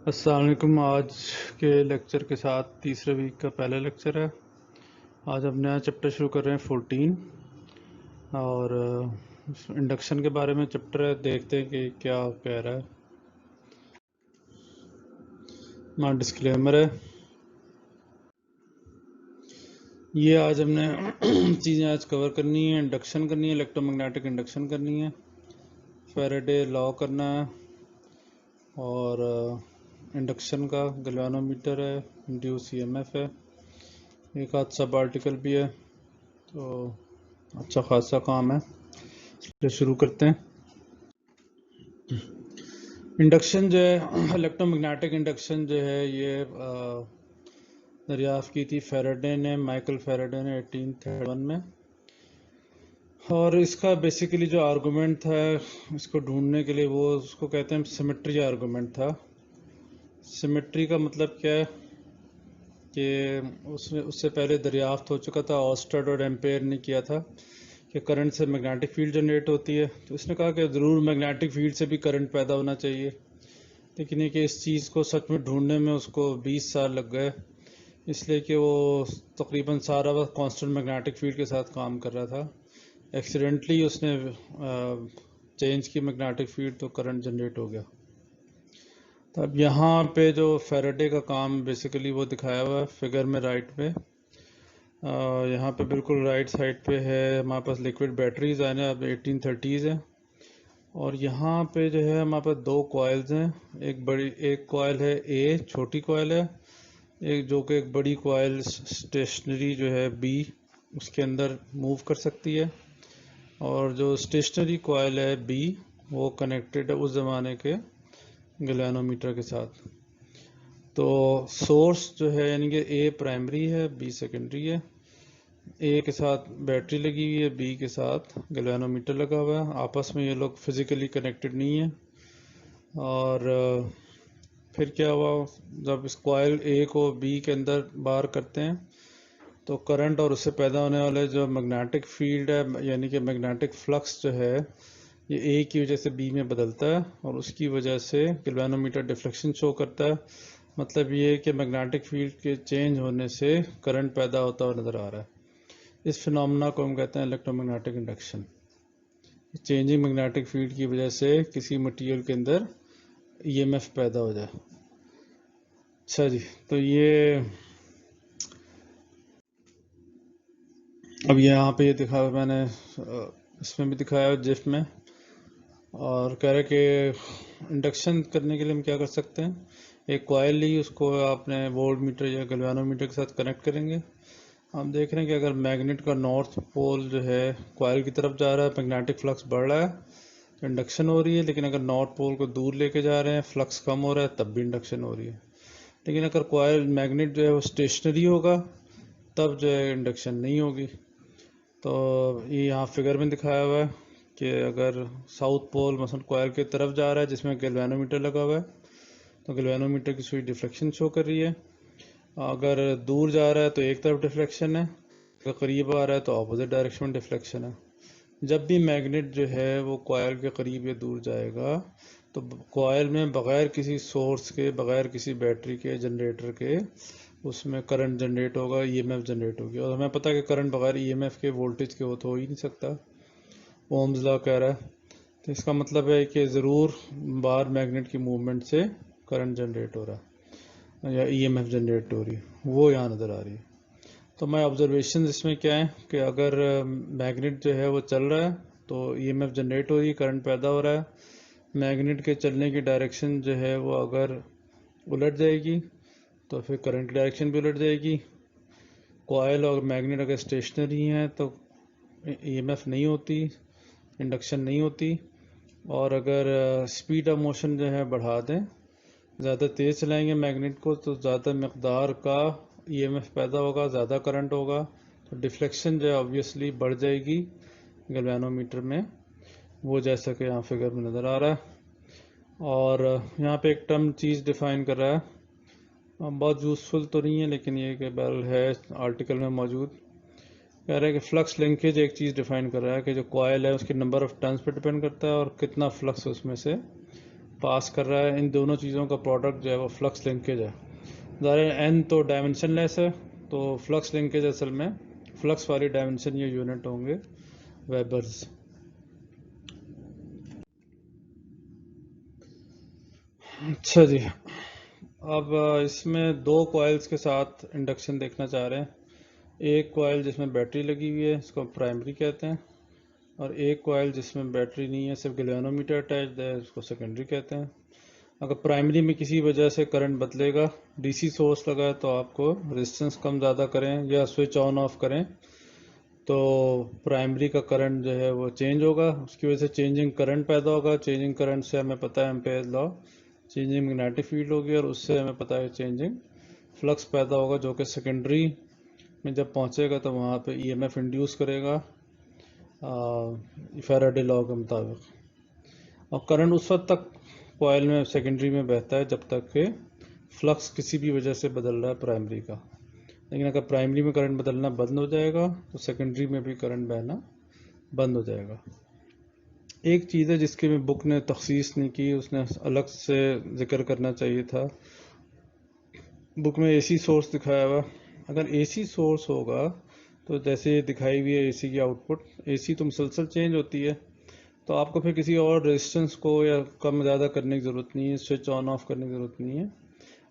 अस्सलाम वालेकुम। आज के लेक्चर के साथ तीसरे वीक का पहला लेक्चर है। आज हम नया चैप्टर शुरू कर रहे हैं 14 और इंडक्शन के बारे में चैप्टर है। देखते हैं कि क्या कह रहा है। हमारा डिस्क्लेमर है ये। आज हमने चीज़ें आज कवर करनी है। इंडक्शन करनी है, इलेक्ट्रोमैग्नेटिक इंडक्शन करनी है, फैराडे लॉ करना है और इंडक्शन का गैल्वेनोमीटर है, इंड्यूस ईएमएफ है, एक आध सब आर्टिकल भी है। तो अच्छा खासा काम है, इसलिए शुरू करते हैं। इंडक्शन जो है, इलेक्ट्रोमैग्नेटिक इंडक्शन जो है, ये दरियाफ्त की थी फैराडे ने, माइकल फैराडे ने 1831 में। और इसका बेसिकली जो आर्गूमेंट था इसको ढूंढने के लिए, वो उसको कहते हैं सिमेट्री आर्गूमेंट था। सिमेट्री का मतलब क्या है कि उससे पहले दरियाफ्त हो चुका था, ऑस्टर्ड और एम्पेयर ने किया था कि करंट से मैग्नेटिक फील्ड जनरेट होती है। तो इसने कहा कि ज़रूर मैग्नेटिक फील्ड से भी करंट पैदा होना चाहिए, लेकिन ये कि इस चीज़ को सच में ढूंढने में उसको 20 साल लग गए, इसलिए कि वो तकरीबन सारा वक्त कांस्टेंट मैग्नेटिक फील्ड के साथ काम कर रहा था। एक्सीडेंटली उसने चेंज की मैग्नेटिक फील्ड, तो करंट जनरेट हो गया। तो अब यहाँ पे जो फैराडे का काम बेसिकली वो दिखाया हुआ है फिगर में राइट पे। यहाँ पे बिल्कुल राइट साइड पे है हमारे पास लिक्विड बैटरीज आए हैं, अब 1830s है। और यहाँ पे जो है हमारे पास दो कॉइल्स हैं। एक कॉइल है ए, छोटी कॉइल है, एक जो कि एक बड़ी कॉइल स्टेशनरी जो है बी, उसके अंदर मूव कर सकती है। और जो स्टेशनरी कॉइल है बी, वो कनेक्टेड है उस ज़माने के गैल्वेनोमीटर के साथ। तो सोर्स जो है यानी कि ए प्राइमरी है, बी सेकेंडरी है। ए के साथ बैटरी लगी हुई है, बी के साथ गैल्वेनोमीटर लगा हुआ है। आपस में ये लोग फिजिकली कनेक्टेड नहीं है। और फिर क्या हुआ, जब इस कॉइल ए को बी के अंदर बाहर करते हैं तो करंट और उससे पैदा होने वाले जो मैग्नेटिक फील्ड है यानी कि मैग्नेटिक फ्लक्स जो है, ये ए की वजह से बी में बदलता है और उसकी वजह से गैल्वेनोमीटर डिफ्लेक्शन शो करता है। मतलब ये है कि मैग्नेटिक फील्ड के चेंज होने से करंट पैदा होता हुआ नज़र आ रहा है। इस फिनोमेना को हम कहते हैं electromagnetic induction. Changing magnetic field की वजह से किसी मटेरियल के अंदर ईएमएफ पैदा हो जाए। अच्छा जी, तो ये अब यहाँ पे ये दिखा मैंने, इसमें भी दिखाया है जिफ में। और कह रहे कि इंडक्शन करने के लिए हम क्या कर सकते हैं, एक कॉइल ली, उसको आपने वोल्ट मीटर या गैल्वेनोमीटर के साथ कनेक्ट करेंगे। हम देख रहे हैं कि अगर मैग्नेट का नॉर्थ पोल जो है कॉइल की तरफ जा रहा है, मैग्नेटिक फ्लक्स बढ़ रहा है तो इंडक्शन हो रही है। लेकिन अगर नॉर्थ पोल को दूर लेके जा रहे हैं, फ्लक्स कम हो रहा है, तब भी इंडक्शन हो रही है। लेकिन अगर कॉइल मैग्नेट जो है वो स्टेशनरी होगा, तब जो है इंडक्शन नहीं होगी। तो ये यहाँ फिगर में दिखाया हुआ है कि अगर साउथ पोल मसलन कॉइल की तरफ जा रहा है जिसमें गैल्वेनोमीटर लगा हुआ है, तो गैल्वेनोमीटर की सुई डिफ्लेक्शन शो कर रही है। अगर दूर जा रहा है तो एक तरफ डिफ्लेक्शन है, अगर करीब आ रहा है तो ऑपोजिट डायरेक्शन में डिफ्लेक्शन है। जब भी मैग्नेट जो है वो कॉइल के करीब या दूर जाएगा, तो कॉइल में बगैर किसी सोर्स के, बगैर किसी बैटरी के, जनरेटर के, उसमें करंट जनरेट होगा, ईएमएफ जनरेट होगी। और हमें पता है कि करंट बगैर ईएमएफ के, वोल्टेज के, वो तो हो ही नहीं सकता, ओम्स लॉ कह रहा है। तो इसका मतलब है कि ज़रूर बाहर मैग्नेट की मूवमेंट से करंट जनरेट हो रहा है या ईएमएफ जनरेट हो रही है, वो यहाँ नज़र आ रही है। तो मैं ऑब्जर्वेशन इसमें क्या है कि अगर मैग्नेट जो है वो चल रहा है तो ईएमएफ जनरेट हो रही है, करंट पैदा हो रहा है। मैग्नेट के चलने की डायरेक्शन जो है वो अगर उलट जाएगी तो फिर करंट की डायरेक्शन भी उलट जाएगी। कॉइल और मैग्नेट अगर स्टेशनरी हैं तो ईएमएफ नहीं होती, इंडक्शन नहीं होती। और अगर स्पीड ऑफ मोशन जो है बढ़ा दें, ज़्यादा तेज़ चलाएंगे मैग्नेट को, तो ज़्यादा मकदार का ईएमएफ पैदा होगा, ज़्यादा करंट होगा, तो डिफ्लेक्शन जो है ऑब्वियसली बढ़ जाएगी गैल्वेनोमीटर में, वो जैसा कि यहाँ फिगर में नज़र आ रहा है। और यहाँ पे एक टर्म चीज़ डिफाइन कर रहा है, बहुत यूज़फुल तो नहीं है लेकिन ये कि बहरहाल है आर्टिकल में मौजूद। कह रहा है कि फ्लक्स लिंकेज एक चीज़ डिफाइन कर रहा है कि जो कॉयल है उसके नंबर ऑफ टर्न्स पे डिपेंड करता है और कितना फ्लक्स उसमें से पास कर रहा है, इन दोनों चीज़ों का प्रोडक्ट जो है वो फ्लक्स लिंकेज है। ज़ाहिर एन तो डायमेंशनलेस है, तो फ्लक्स लिंकेज असल में फ्लक्स वाली डायमेंशन या यूनिट होंगे वेबर्स। अच्छा जी, अब इसमें दो कॉइल्स के साथ इंडक्शन देखना चाह रहे हैं। एक कॉइल जिसमें बैटरी लगी हुई है, इसको प्राइमरी कहते हैं, और एक कॉइल जिसमें बैटरी नहीं है, सिर्फ गैल्वेनोमीटर अटैच्ड है, उसको सेकेंडरी कहते हैं। अगर प्राइमरी में किसी वजह से करंट बदलेगा, डीसी सोर्स लगा है, तो आपको रेजिस्टेंस कम ज़्यादा करें या स्विच ऑन ऑफ करें तो प्राइमरी का करंट जो है वो चेंज होगा, उसकी वजह से चेंजिंग करंट पैदा होगा। चेंजिंग करंट से हमें पता है ampere law, changing magnetic field होगी, और उससे हमें पता है चेंजिंग फ्लक्स पैदा होगा, जो कि सेकेंडरी में जब पहुंचेगा तो वहाँ पे ईएमएफ इंड्यूस करेगा फैराडे लॉ के मुताबिक। और करंट उस वक्त तक कॉइल में सेकेंडरी में बहता है जब तक कि फ्लक्स किसी भी वजह से बदल रहा है प्राइमरी का। लेकिन अगर प्राइमरी में करंट बदलना बंद हो जाएगा तो सेकेंडरी में भी करंट बहना बंद हो जाएगा। एक चीज़ है जिसकी में बुक ने तखसीस नहीं की, उसने अलग से जिक्र करना चाहिए था। बुक में एसी सोर्स दिखाया हुआ, अगर एसी सोर्स होगा तो जैसे दिखाई हुई है एसी की आउटपुट, एसी तो मुसलसल चेंज होती है, तो आपको फिर किसी और रेजिस्टेंस को या कम ज़्यादा करने की ज़रूरत नहीं है, स्विच ऑन ऑफ करने की ज़रूरत नहीं है।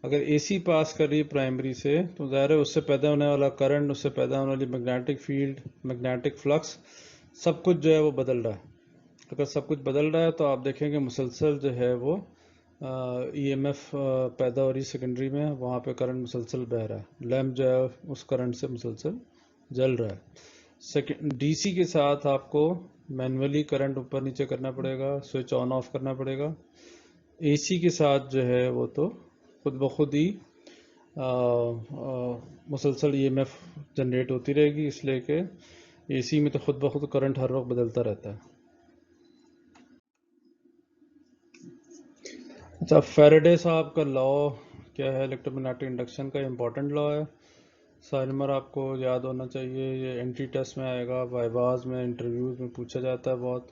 अगर एसी पास कर रही है प्राइमरी से तो ज़ाहिर है उससे पैदा होने वाला करंट, उससे पैदा होने वाली मैग्नेटिक फील्ड, मैग्नेटिक फ्लक्स, सब कुछ जो है वो बदल रहा है। अगर सब कुछ बदल रहा है तो आप देखेंगे मुसलसल जो है वो ईएमएफ पैदा हो रही सेकेंडरी में, वहाँ पे करंट मुसलसल बह रहा है, लैम्प जो है उस करंट से मुसलसल जल रहा है। सेकेंड डीसी के साथ आपको मैनुअली करंट ऊपर नीचे करना पड़ेगा, स्विच ऑन ऑफ करना पड़ेगा। एसी के साथ जो है वो तो खुद ब खुद ही मुसलसल ईएमएफ जनरेट होती रहेगी, इसलिए कि एसी में तो खुद ब खुद करंट हर वक्त बदलता रहता है। अच्छा, फैराडे साहब का लॉ क्या है इलेक्ट्रोमैग्नेटिक इंडक्शन का? इम्पोर्टेंट लॉ है, सारे नंबर आपको याद होना चाहिए। ये एंट्री टेस्ट में आएगा, वाइवाज में, इंटरव्यूज में पूछा जाता है बहुत।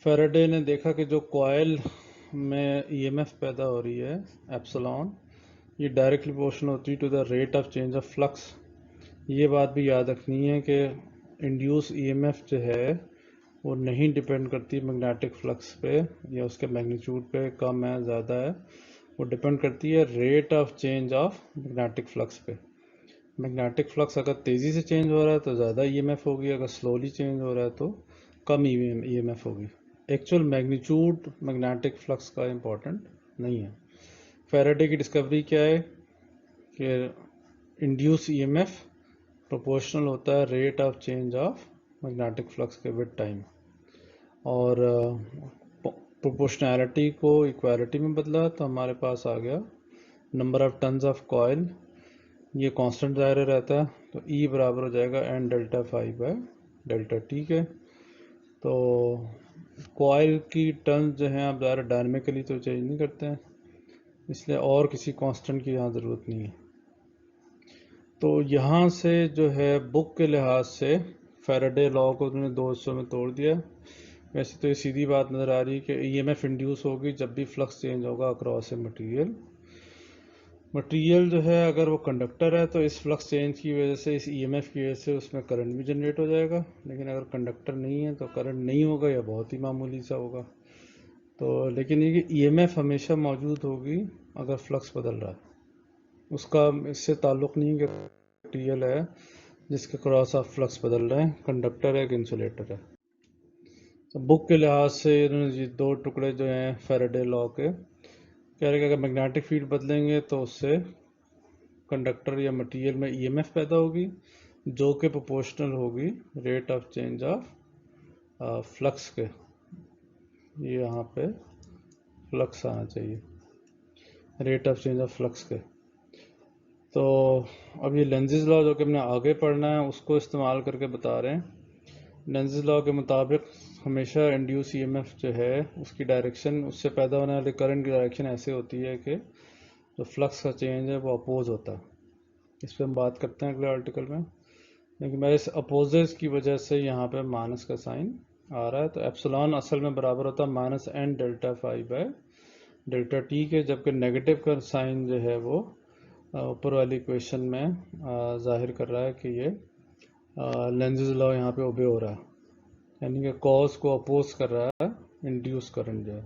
फैराडे ने देखा कि जो कॉइल में ईएमएफ पैदा हो रही है एप्सिलॉन, ये डायरेक्टली प्रोपोर्शनल होती है to the rate of change of flux. ये बात भी याद रखनी है कि इंड्यूस ईएमएफ जो है वो नहीं डिपेंड करती मैग्नेटिक फ्लक्स पे या उसके मैग्नीट्यूड पे, कम है ज़्यादा है, वो डिपेंड करती है rate of change of magnetic flux पे। मैग्नेटिक फ्लक्स अगर तेज़ी से चेंज हो रहा है तो ज़्यादा ईएमएफ होगी, अगर स्लोली चेंज हो रहा है तो कम ईएमएफ होगी। एक्चुअल मैग्नीट्यूड मैग्नेटिक फ्लक्स का इम्पोर्टेंट नहीं है। फैराडे की डिस्कवरी क्या है कि इंड्यूस ईएमएफ प्रोपोर्शनल होता है rate of change of magnetic flux के विद टाइम, और प्रोपोर्शनैलिटी को इक्वालिटी में बदला तो हमारे पास आ गया number of turns of coil, ये कांस्टेंट दायरे रहता है, तो E बराबर हो जाएगा n delta phi by delta T के। तो कॉइल की टर्न्स जो हैं आप ज़्यादा डायनेमिकली तो चेंज नहीं करते हैं, इसलिए और किसी कांस्टेंट की यहाँ ज़रूरत नहीं है। तो यहाँ से जो है बुक के लिहाज से फैराडे लॉ को उन्होंने दो हिस्सों में तोड़ दिया। वैसे तो ये सीधी बात नज़र आ रही है कि ईएमएफ इंड्यूस होगी जब भी फ्लक्स चेंज होगा अक्रॉस ए मटेरियल जो है, अगर वो कंडक्टर है तो इस फ्लक्स चेंज की वजह से, इस ईएमएफ की वजह से उसमें करंट भी जनरेट हो जाएगा। लेकिन अगर कंडक्टर नहीं है तो करंट नहीं होगा या बहुत ही मामूली सा होगा। तो लेकिन ये ईएमएफ हमेशा मौजूद होगी अगर फ्लक्स बदल रहा है, उसका इससे ताल्लुक़ नहीं कि मटेरियल है जिसके क्रॉस ऑफ फ्लक्स बदल रहे हैं, कंडक्टर है कि इंसुलेटर है। तो बुक के लिहाज से इन्होंने ये दो टुकड़े जो हैं फैराडे लॉ के, कह रहे कि अगर मैग्नेटिक फील्ड बदलेंगे तो उससे कंडक्टर या मटेरियल में ईएमएफ पैदा होगी जो कि प्रोपोर्शनल होगी rate of change of flux के। ये यहाँ पे फ्लक्स आना चाहिए, rate of change of flux के। तो अब ये लेंज़ेस लॉ जो कि हमने आगे पढ़ना है उसको इस्तेमाल करके बता रहे हैं। लेंज़ेस लॉ के मुताबिक हमेशा इंड्यूस ईएमएफ जो है उसकी डायरेक्शन, उससे पैदा होने वाले करंट की डायरेक्शन ऐसे होती है कि जो फ्लक्स का चेंज है वो अपोज होता है। इस पर हम बात करते हैं अगले आर्टिकल में, लेकिन मैं इस अपोजेस की वजह से यहाँ पे माइनस का साइन आ रहा है। तो एप्सिलॉन असल में बराबर होता है minus n delta phi by delta T के, जबकि नेगेटिव का साइन जो है वो ऊपर वाली इक्वेशन में जाहिर कर रहा है कि ये लेंज़ेज़ लॉ यहाँ पे ओबे हो रहा है, यानी कि कॉज को अपोज कर रहा है इंड्यूस करंट जो है।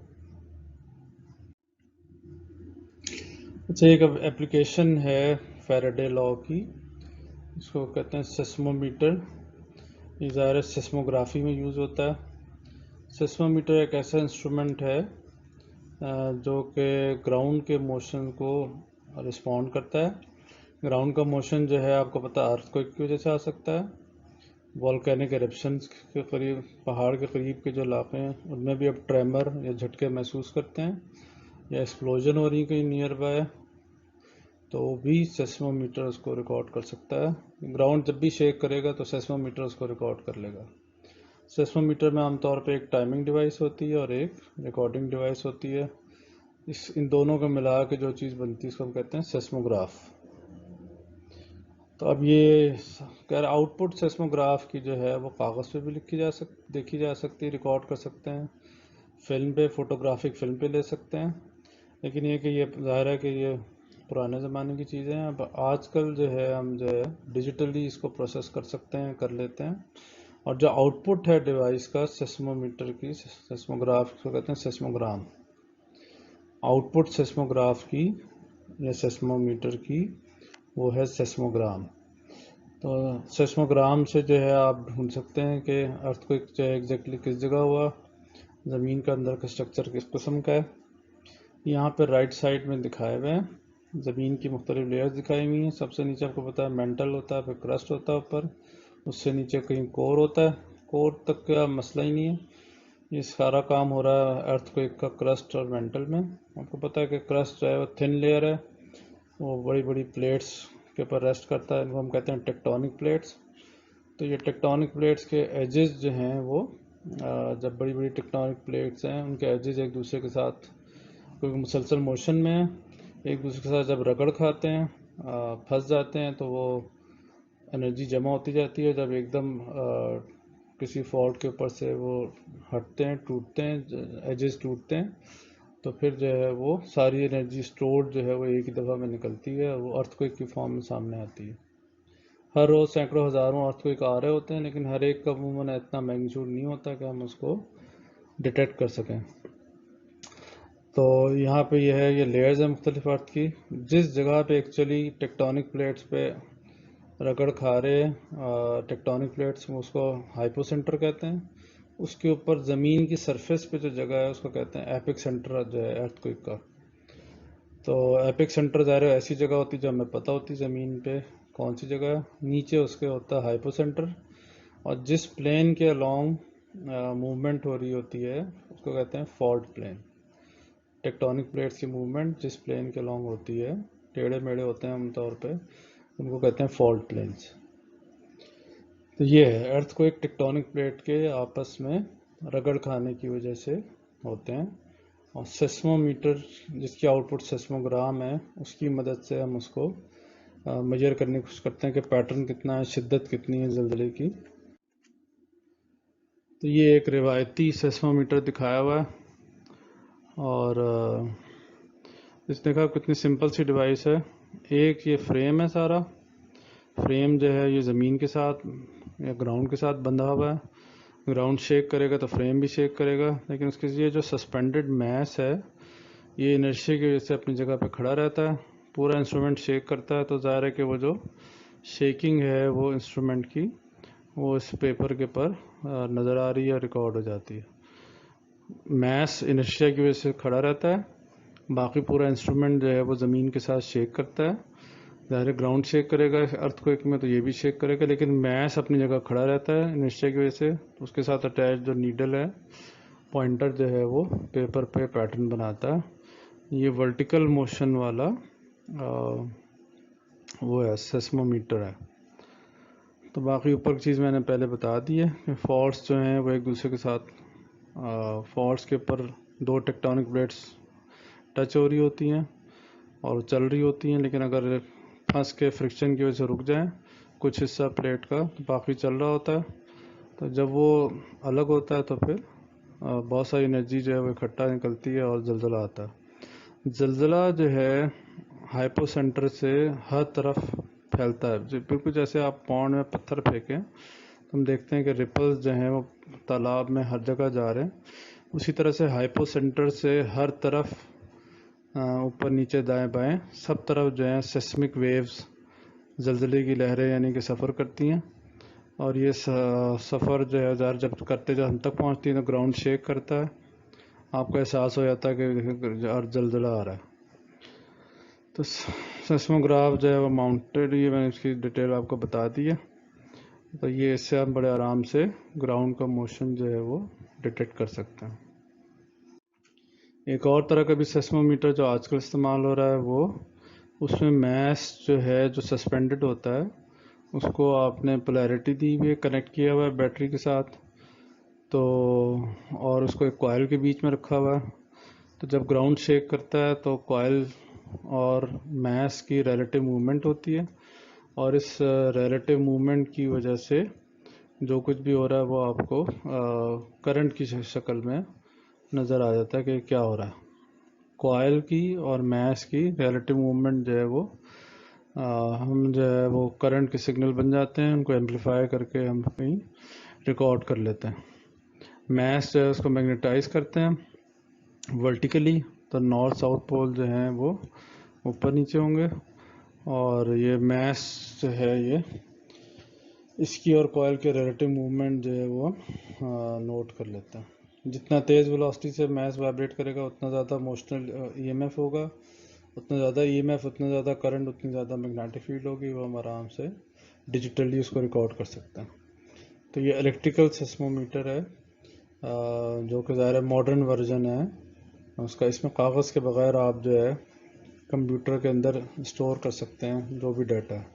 अच्छा, एक एप्लीकेशन है फैराडे लॉ की, इसको कहते हैं सेस्मोमीटर। ये ज़ाहिर सेस्मोग्राफी में यूज़ होता है। सेस्मोमीटर एक ऐसा इंस्ट्रूमेंट है जो कि ग्राउंड के मोशन को रिस्पॉन्ड करता है। ग्राउंड का मोशन जो है आपको पता है अर्थक्वेक की वजह से आ सकता है, वॉल्केनिक एरप्शंस के करीब, पहाड़ के करीब के जो इलाके हैं उनमें भी अब ट्रेमर या झटके महसूस करते हैं, या एक्सप्लोजन हो रही कहीं नियर बाय, तो भी सेस्मोमीटर उसको रिकॉर्ड कर सकता है। ग्राउंड जब भी शेक करेगा तो सेस्मोमीटर उसको रिकॉर्ड कर लेगा। सेस्मोमीटर में आमतौर पे एक टाइमिंग डिवाइस होती है और एक रिकॉर्डिंग डिवाइस होती है। इन दोनों को मिला के जो चीज़ बनती है इसको हम कहते हैं सेस्मोग्राफ। तो अब ये आउटपुट सेस्मोग्राफ की जो है वो कागज़ पे भी देखी जा सकती है, रिकॉर्ड कर सकते हैं, फिल्म पे, फोटोग्राफिक फिल्म पे ले सकते हैं। लेकिन ये कि ये ज़ाहिर है कि ये पुराने ज़माने की चीज़ें हैं। अब आजकल जो है हम जो है डिजिटली इसको प्रोसेस कर सकते हैं, कर लेते हैं। और जो आउटपुट है डिवाइस का सेस्मोमीटर की, सेस्मोग्राफ को कहते हैं सेस्मोग्राम। आउटपुट सेस्मोग्राफ की या सेस्मोमीटर की वो है सेस्मोग्राम। तो सेस्मोग्राम से जो है आप ढूंढ सकते हैं कि अर्थक्वेक जो है एग्जैक्टली किस जगह हुआ, ज़मीन का अंदर का स्ट्रक्चर किस किस्म का है। यहाँ पर राइट साइड में दिखाए हुए हैं ज़मीन की मुख्तलिफ लेयर्स दिखाई हुई हैं। सबसे नीचे आपको पता है मेंटल होता है, फिर क्रस्ट होता है ऊपर, उससे नीचे कहीं कोर होता है। कोर तक का मसला ही नहीं है, ये सारा काम हो रहा है अर्थक्वेक का क्रस्ट और मेंटल में। आपको पता है कि क्रस्ट जो है वो थिन लेयर है, वो बड़ी बड़ी प्लेट्स के ऊपर रेस्ट करता है, इनको हम कहते हैं टेक्टोनिक प्लेट्स। तो ये टेक्टोनिक प्लेट्स के एजेस जो हैं वो जब बड़ी बड़ी टेक्टोनिक प्लेट्स हैं उनके एजेस एक दूसरे के साथ कोई मुसलसल मोशन में है, एक दूसरे के साथ जब रगड़ खाते हैं, फंस जाते हैं, तो वो एनर्जी जमा होती जाती है। जब एकदम किसी फॉल्ट के ऊपर से वो हटते हैं, टूटते हैं, एजेस टूटते हैं, तो फिर जो है वो सारी एनर्जी स्टोर्ड जो है वो एक ही दफ़ा में निकलती है, वो अर्थक्वेक की फॉर्म में सामने आती है। हर रोज़ सैकड़ों हज़ारों अर्थक्वेक आ रहे होते हैं, लेकिन हर एक का अमूमन इतना मैग्नीट्यूड नहीं होता कि हम उसको डिटेक्ट कर सकें। तो यहाँ पे यह है, ये लेयर्स है मुख्तलिफ अर्थ की। जिस जगह पे एक्चुअली टेक्टोनिक प्लेट्स पे रगड़ खा रहे टेक्टोनिक प्लेट्स, उसको हाइपोसेंटर कहते हैं। उसके ऊपर ज़मीन की सरफेस पे जो जगह है उसको कहते हैं एपिक सेंटर जो है अर्थक्वेक का। तो एपिक सेंटर ज़ाहिर है ऐसी जगह होती है जो हमें पता होती है ज़मीन पे कौन सी जगह है। नीचे उसके होता है हाइपोसेंटर, और जिस प्लेन के अलोंग मूवमेंट हो रही होती है उसको कहते हैं फॉल्ट प्लेन। टेक्टोनिक प्लेट्स की मूवमेंट जिस प्लेन के अलोंग होती है, टेढ़े मेढ़े होते हैं आमतौर पे, उनको कहते हैं फॉल्ट प्लेन्स। तो ये है अर्थक्वेक टेक्टोनिक प्लेट के आपस में रगड़ खाने की वजह से होते हैं। और सेस्मोमीटर जिसकी आउटपुट सेस्मोग्राम है, उसकी मदद से हम उसको मेजर करने की कोशिश करते हैं कि पैटर्न कितना है, शिद्दत कितनी है ज़लज़ले की। तो ये एक रिवायती सेस्मोमीटर दिखाया हुआ है, और इसने कहा कितनी सिंपल सी डिवाइस है। एक ये फ्रेम है, सारा फ्रेम जो है ये ज़मीन के साथ या ग्राउंड के साथ बंधा हुआ है। ग्राउंड शेक करेगा तो फ्रेम भी शेक करेगा, लेकिन उसके ये जो सस्पेंडेड मैस है ये इनर्शिया की वजह से अपनी जगह पे खड़ा रहता है। पूरा इंस्ट्रूमेंट शेक करता है, तो ज़ाहिर है कि वो जो शेकिंग है वो इंस्ट्रूमेंट की वो इस पेपर के पर नज़र आ रही है, रिकॉर्ड हो जाती है। मैस इनर्शिया की वजह से खड़ा रहता है, बाकी पूरा इंस्ट्रूमेंट जो है वो ज़मीन के साथ शेक करता है। ज़ाहिर ग्राउंड शेक करेगा अर्थक्वेक में तो ये भी शेक करेगा, लेकिन मैस अपनी जगह खड़ा रहता है इनर्शिया की वजह से। उसके साथ अटैच जो नीडल है, पॉइंटर जो है वो पेपर पे पैटर्न बनाता है। ये वर्टिकल मोशन वाला वो है सेस्मोमीटर है। तो बाकी ऊपर की चीज़ मैंने पहले बता दी है कि फॉल्ट्स जो हैं वो एक दूसरे के साथ, फॉल्ट्स के ऊपर दो टेक्टोनिक प्लेट्स टच हो रही होती हैं और चल रही होती हैं, लेकिन अगर फंस के फ्रिक्शन की वजह से रुक जाए कुछ हिस्सा प्लेट का तो बाकी चल रहा होता है। तो जब वो अलग होता है तो फिर बहुत सारी एनर्जी जो है वो इकट्ठा निकलती है और ज़लज़ला आता है। जलजला जो है हाइपोसेंटर से हर तरफ फैलता है, बिल्कुल जैसे आप पौंड में पत्थर फेंकें तो हम देखते हैं कि रिपल्स जो हैं वो तालाब में हर जगह जा रहे हैं। उसी तरह से हाइपोसेंटर से हर तरफ ऊपर नीचे दाएं बाएं सब तरफ जो है सेस्मिक वेव्स, जलजले की लहरें यानी कि सफ़र करती हैं। और ये सफ़र जो है ज़्यादा जब करते जब हम तक पहुंचती है तो ग्राउंड शेक करता है, आपको एहसास हो जाता है कि जलजला आ रहा है। तो सेस्मोग्राफ जो है वो माउंटेड, ये मैंने इसकी डिटेल आपको बता दी है। तो ये इससे आप बड़े आराम से ग्राउंड का मोशन जो है वो डिटेक्ट कर सकते हैं। एक और तरह का भी सेस्मोमीटर जो आजकल इस्तेमाल हो रहा है वो, उसमें मैस जो है जो सस्पेंडेड होता है उसको आपने पोलैरिटी दी हुई है, कनेक्ट किया हुआ है बैटरी के साथ, तो और उसको एक कॉइल के बीच में रखा हुआ है। तो जब ग्राउंड शेक करता है तो कॉइल और मैस की रिलेटिव मूवमेंट होती है, और इस रिलेटिव मूवमेंट की वजह से जो कुछ भी हो रहा है वो आपको करंट की शक्ल में नज़र आ जाता है कि क्या हो रहा है। कॉइल की और मैस की रिलेटिव मूवमेंट जो है वो हम जो है वो करंट के सिग्नल बन जाते हैं, उनको एम्पलीफाई करके हम कहीं रिकॉर्ड कर लेते हैं। मैस जो है उसको मैग्नेटाइज करते हैं वर्टिकली, तो नॉर्थ साउथ पोल जो हैं वो ऊपर नीचे होंगे, और ये मैस जो है ये इसकी और कॉइल के रिलेटिव मूवमेंट जो है वो नोट कर लेते हैं। जितना तेज़ वेलोसिटी से मैस वाइब्रेट करेगा उतना ज़्यादा मोशनल ईएमएफ होगा, उतना ज़्यादा ईएमएफ उतना ज़्यादा करंट उतनी ज़्यादा मैग्नेटिक फील्ड होगी, वो हम आराम से डिजिटली उसको रिकॉर्ड कर सकते हैं। तो ये इलेक्ट्रिकल सेस्मोमीटर है जो कि ज़ाहिर मॉडर्न वर्जन है उसका। इसमें कागज़ के बगैर आप जो है कंप्यूटर के अंदर स्टोर कर सकते हैं जो भी डाटा है।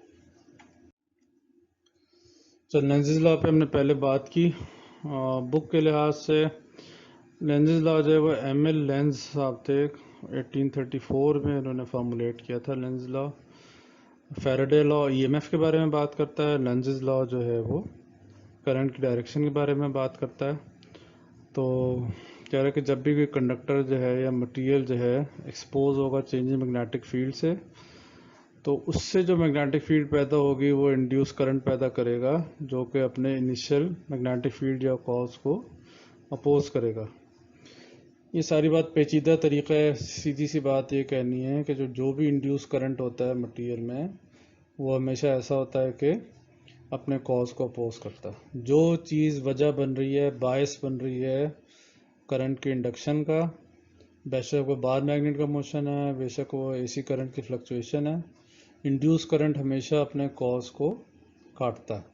तो लेंसेज लॉ पे हमने पहले बात की। बुक के लिहाज से लेंसेज लॉ जो है वो एमएल लेंस साहब थे, 1834 में इन्होंने फार्मूलेट किया था Lenz law. Faraday law EMF के बारे में बात करता है, लेंसेज लॉ जो है वो करंट की डायरेक्शन के बारे में बात करता है। तो कह रहा है कि जब भी कोई कंडक्टर जो है या मटेरियल जो है एक्सपोज होगा चेंजिंग मैग्नेटिक फील्ड से, तो उससे जो मैग्नेटिक फील्ड पैदा होगी वो इंड्यूस करंट पैदा करेगा जो कि अपने इनिशियल मैग्नेटिक फील्ड या कॉज को अपोज करेगा। ये सारी बात पेचीदा तरीका है, सीधी सी बात ये कहनी है कि जो भी इंड्यूस करंट होता है मटेरियल में वो हमेशा ऐसा होता है कि अपने कॉज को अपोज करता है। जो चीज़ वजह बन रही है, बायस बन रही है करंट के इंडक्शन का, बेशक वो बार मैग्नेट का मोशन है, बेशक वो एसी करंट की फ्लक्चुएशन है, इंड्यूस करंट हमेशा अपने कॉज को काटता है,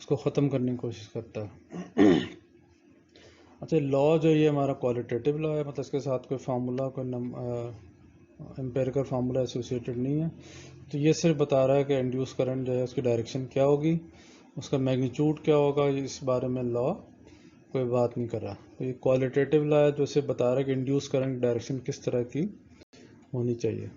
उसको ख़त्म करने की कोशिश करता है। अच्छा, लॉ जो ये हमारा क्वालिटेटिव लॉ है, मतलब इसके साथ कोई फार्मूला, कोई एम्पेरिकल फार्मूला एसोसिएटेड नहीं है। तो ये सिर्फ बता रहा है कि इंड्यूस करंट जो है उसकी डायरेक्शन क्या होगी, उसका मैग्नीट्यूड क्या होगा, इस बारे में लॉ कोई बात नहीं कर रहा। तो ये क्वालिटेटिव लॉ है जो सिर्फ बता रहा है कि इंड्यूस करंट डायरेक्शन किस तरह की होनी चाहिए।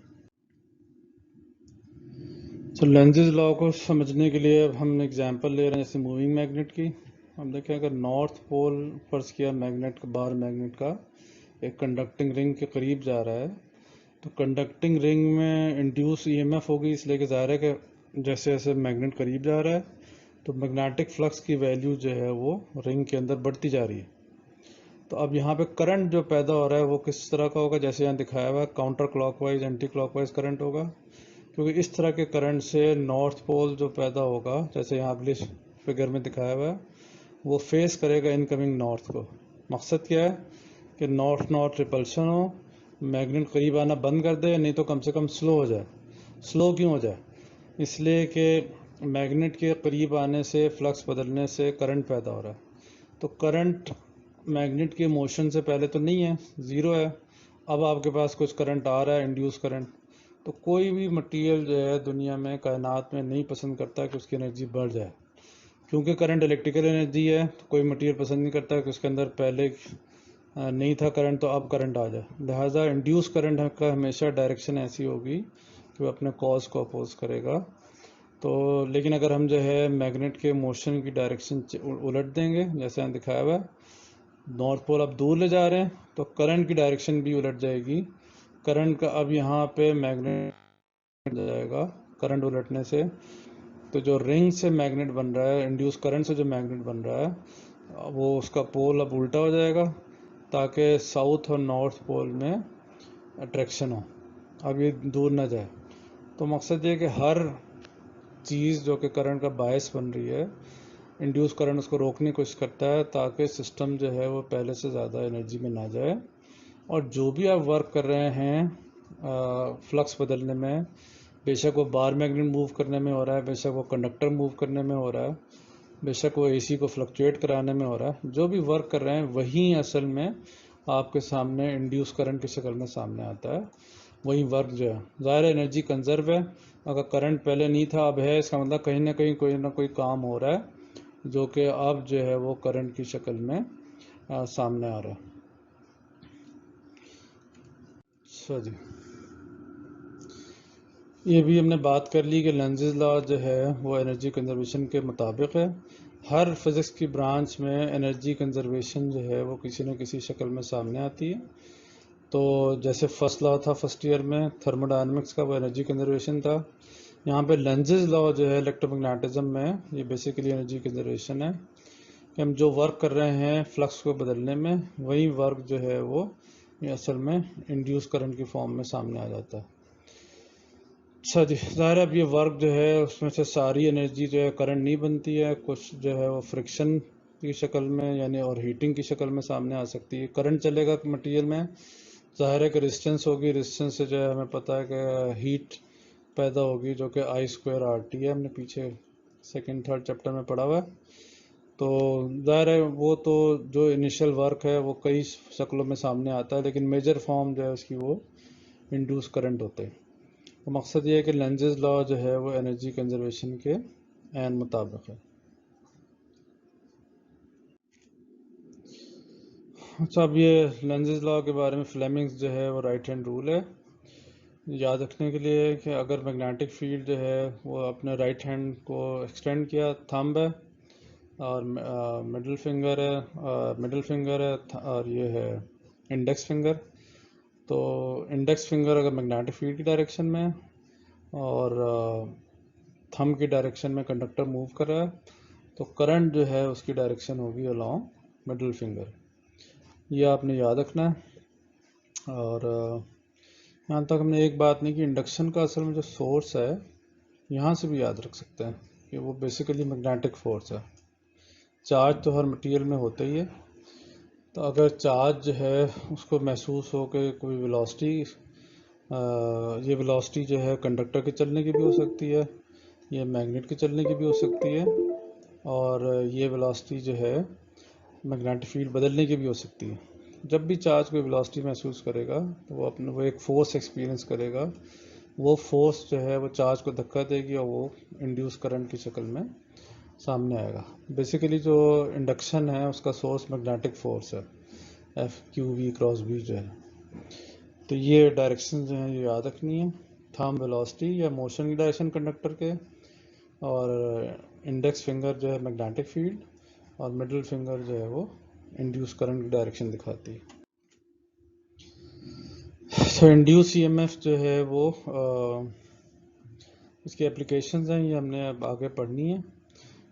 तो लेंसेज लॉ को समझने के लिए अब हम एग्जांपल ले रहे हैं जैसे मूविंग मैग्नेट की। हम देखें अगर नॉर्थ पोल फर्ज किया मैग्नेट का, बार मैग्नेट का एक कंडक्टिंग रिंग के करीब जा रहा है, तो कंडक्टिंग रिंग में इंड्यूस ईएमएफ होगी, इसलिए कि ज़ाहिर है कि जैसे जैसे मैग्नेट करीब जा रहा है तो मैग्नेटिक फ्लक्स की वैल्यू जो है वो रिंग के अंदर बढ़ती जा रही है। तो अब यहाँ पे करंट जो पैदा हो रहा है वो किस तरह का होगा, जैसे यहाँ दिखाया हुआ है counter clockwise anti clockwise current होगा, क्योंकि इस तरह के करंट से नॉर्थ पोल जो पैदा होगा जैसे यहाँ अगले फिगर में दिखाया हुआ है वो फेस करेगा इनकमिंग नॉर्थ को। मकसद क्या है कि नॉर्थ नॉर्थ रिपल्शन हो, मैग्नेट करीब आना बंद कर दे, नहीं तो कम से कम स्लो हो जाए। स्लो क्यों हो जाए? इसलिए कि मैग्नेट के करीब आने से, फ्लक्स बदलने से करंट पैदा हो रहा है। तो करंट मैग्नेट के मोशन से पहले तो नहीं है, ज़ीरो है। अब आपके पास कुछ करंट आ रहा है, इंड्यूस करंट। तो कोई भी मटेरियल जो है दुनिया में, कायनात में नहीं पसंद करता कि उसकी एनर्जी बढ़ जाए, क्योंकि करंट इलेक्ट्रिकल एनर्जी है। तो कोई मटेरियल पसंद नहीं करता कि उसके अंदर पहले नहीं था करंट तो अब करंट आ जाए। लिहाजा इंड्यूस करंट का हमेशा डायरेक्शन ऐसी होगी कि वो अपने कॉज को अपोज करेगा। तो लेकिन अगर हम जो है मैग्नेट के मोशन की डायरेक्शन उलट देंगे, जैसे यहाँ दिखाया हुआ है, नॉर्थ पोल अब दूर ले जा रहे हैं तो करंट की डायरेक्शन भी उलट जाएगी, करंट का अब यहाँ पे मैग्नेट जाएगा करंट उलटने से, तो जो रिंग से मैग्नेट बन रहा है, इंड्यूस करंट से जो मैग्नेट बन रहा है, वो उसका पोल अब उल्टा हो जाएगा ताकि साउथ और नॉर्थ पोल में अट्रैक्शन हो, अब ये दूर ना जाए। तो मकसद ये कि हर चीज़ जो कि करंट का बायस बन रही है, इंड्यूस करंट उसको रोकने की कोशिश करता है ताकि सिस्टम जो है वो पहले से ज़्यादा एनर्जी में ना जाए। और जो भी आप वर्क कर रहे हैं फ्लक्स बदलने में, बेशक वो बार मैग्नेट मूव करने में हो रहा है, बेशक वो कंडक्टर मूव करने में हो रहा है, बेशक वो एसी को फ्लक्चुएट कराने में हो रहा है, जो भी वर्क कर रहे हैं वही असल में आपके सामने इंड्यूस करंट की शक्ल में सामने आता है, वही वर्क जो है। ज़ाहिर एनर्जी कंजर्व है, अगर करंट पहले नहीं था अब है, इसका मतलब कहीं ना कहीं कोई ना कोई काम हो रहा है जो कि अब जो है वो करंट की शक्ल में सामने आ रहा है। अच्छा जी, ये भी हमने बात कर ली कि लेंज़ेस लॉ जो है वो एनर्जी कंजर्वेशन के मुताबिक है। हर फिज़िक्स की ब्रांच में एनर्जी कंजर्वेशन जो है वो किसी न किसी शक्ल में सामने आती है। तो जैसे फर्स्ट लॉ था फर्स्ट ईयर में थर्मोडायनेमिक्स का, वो एनर्जी कंजर्वेशन था। यहाँ पे लेंज़ेस लॉ जो है इलेक्ट्रोमैग्नेटिज्म में, ये बेसिकली एनर्जी कंजर्वेशन है कि हम जो वर्क कर रहे हैं फ्लक्स को बदलने में, वही वर्क जो है वो ये असल में इंड्यूस करंट की फॉर्म में सामने आ जाता है। अच्छा जी, ज़ाहिर अब ये वर्क जो है उसमें से सारी एनर्जी जो है करंट नहीं बनती है, कुछ जो है वो फ्रिक्शन की शक्ल में यानी और हीटिंग की शक्ल में सामने आ सकती है। करंट चलेगा मटेरियल में, ज़ाहिर है कि रेजिस्टेंस होगी, रेजिस्टेंस से जो है हमें पता है कि हीट पैदा होगी जो कि I²RT है, हमने पीछे सेकंड थर्ड चैप्टर में पढ़ा हुआ है। तो ज़ाहिर है वो तो जो इनिशियल वर्क है वो कई शक्लों में सामने आता है, लेकिन मेजर फॉर्म जो है उसकी वो इंड्यूस करंट होते हैं। तो मकसद ये है कि लेंज़ेस लॉ जो है वो एनर्जी कंजर्वेशन के ऐन मुताबिक है। अच्छा, अब ये लेंज़ेस लॉ के बारे में फ्लेमिंग्स जो है वो राइट हैंड रूल है, याद रखने के लिए कि अगर मैग्नेटिक फील्ड जो है वो अपने राइट हैंड को एक्सटेंड किया, थंब है और मिडिल फिंगर है और ये है इंडेक्स फिंगर। तो इंडेक्स फिंगर अगर मैग्नेटिक फील्ड की डायरेक्शन में और थंब की डायरेक्शन में कंडक्टर मूव कर रहा है, तो करंट जो है उसकी डायरेक्शन होगी अलोंग मिडिल फिंगर। ये आपने याद रखना है। और यहाँ तक हमने एक बात नहीं कि इंडक्शन का असल में जो सोर्स है, यहाँ से भी याद रख सकते हैं कि वो बेसिकली मैग्नेटिक फोर्स है। चार्ज तो हर मटेरियल में होता ही है, तो अगर चार्ज जो है उसको महसूस हो के कोई वेलोसिटी, ये वेलोसिटी जो है कंडक्टर के चलने की भी हो सकती है, ये मैग्नेट के चलने की भी हो सकती है, और ये वेलोसिटी जो है मैग्नेटिक फील्ड बदलने की भी हो सकती है। जब भी चार्ज कोई वेलोसिटी महसूस करेगा तो वो एक फोर्स एक्सपीरियंस करेगा, वो फोर्स जो है वो चार्ज को धक्का देगी और वो इंड्यूस करंट की शक्ल में सामने आएगा। बेसिकली जो इंडक्शन है उसका सोर्स मैग्नेटिक फोर्स है, FQV क्रॉस B जो है। तो ये डायरेक्शन जो है ये याद रखनी है, थंब वेलोसिटी या मोशन की डायरेक्शन कंडक्टर के, और इंडेक्स फिंगर जो है मैग्नेटिक फील्ड, और मिडिल फिंगर जो है वो इंड्यूस करंट की डायरेक्शन दिखाती है। तो इंड्यूस EMF जो है वो इसकी एप्लीकेशंस हैं, ये हमने अब आगे पढ़नी है।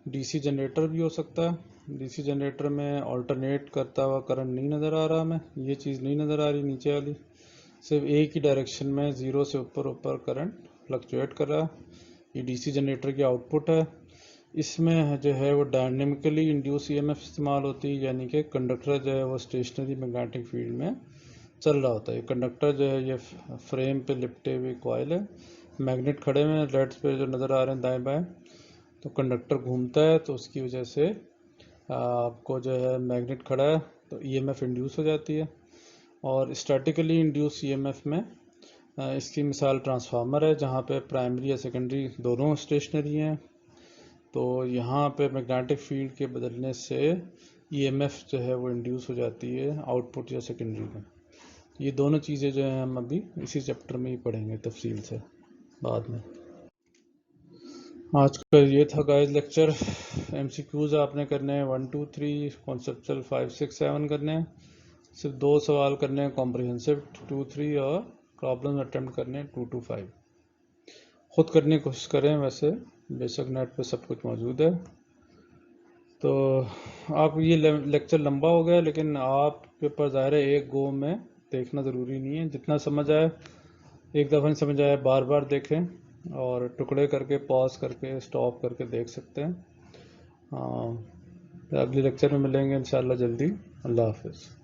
DC जनरेटर भी हो सकता है। DC जनरेटर में ऑल्टरनेट करता हुआ करंट नहीं नज़र आ रहा हमें, ये चीज़ नहीं नज़र आ रही नीचे वाली, सिर्फ एक ही डायरेक्शन में ज़ीरो से ऊपर ऊपर करंट फ्लक्चुएट कर रहा है। ये DC जनरेटर की आउटपुट है। इसमें जो है वो डायनेमिकली इंड्यूस EMF इस्तेमाल होती है, यानी कि कंडक्टर जो है वो स्टेशनरी मैग्नेटिक फील्ड में चल रहा होता है। ये कंडक्टर जो है ये फ्रेम पे लिपटे हुए कॉइल है, मैग्नेट खड़े हुए हैं लेट्स पे जो नज़र आ रहे हैं दाएं बाएं, तो कंडक्टर घूमता है तो उसकी वजह से आपको जो है मैग्नेट खड़ा है तो EMF इंड्यूस हो जाती है। और स्टैटिकली इंड्यूस EMF में इसकी मिसाल ट्रांसफार्मर है, जहाँ पे प्राइमरी या सेकेंडरी दोनों स्टेशनरी हैं। तो यहाँ पे मैग्नेटिक फील्ड के बदलने से EMF जो है वो इंड्यूस हो जाती है आउटपुट या सेकेंडरी में। ये दोनों चीज़ें जो हैं हम अभी इसी चैप्टर में ही पढ़ेंगे तफसील से बाद में। आज का ये था गाइस लेक्चर। MCQs आपने करने हैं 1 2 3, कॉन्सेप्चुअल 5 6 7 करने हैं, सिर्फ 2 सवाल करने हैं, कॉम्प्रिहेंसिव 2 3 और प्रॉब्लम अटेम्प्ट करने हैं 2 to 5। खुद करने की कोशिश करें, वैसे बेशक नेट पे सब कुछ मौजूद है। तो आप ये लेक्चर लंबा हो गया, लेकिन आपके ऊपर ज़ाहिर है एक गो में देखना ज़रूरी नहीं है। जितना समझ आए, एक दफ़ा नहीं समझ आया बार बार देखें, और टुकड़े करके पॉज करके स्टॉप करके देख सकते हैं। हाँ, अगले लेक्चर में मिलेंगे इंशाल्लाह जल्दी। अल्लाह हाफिज़।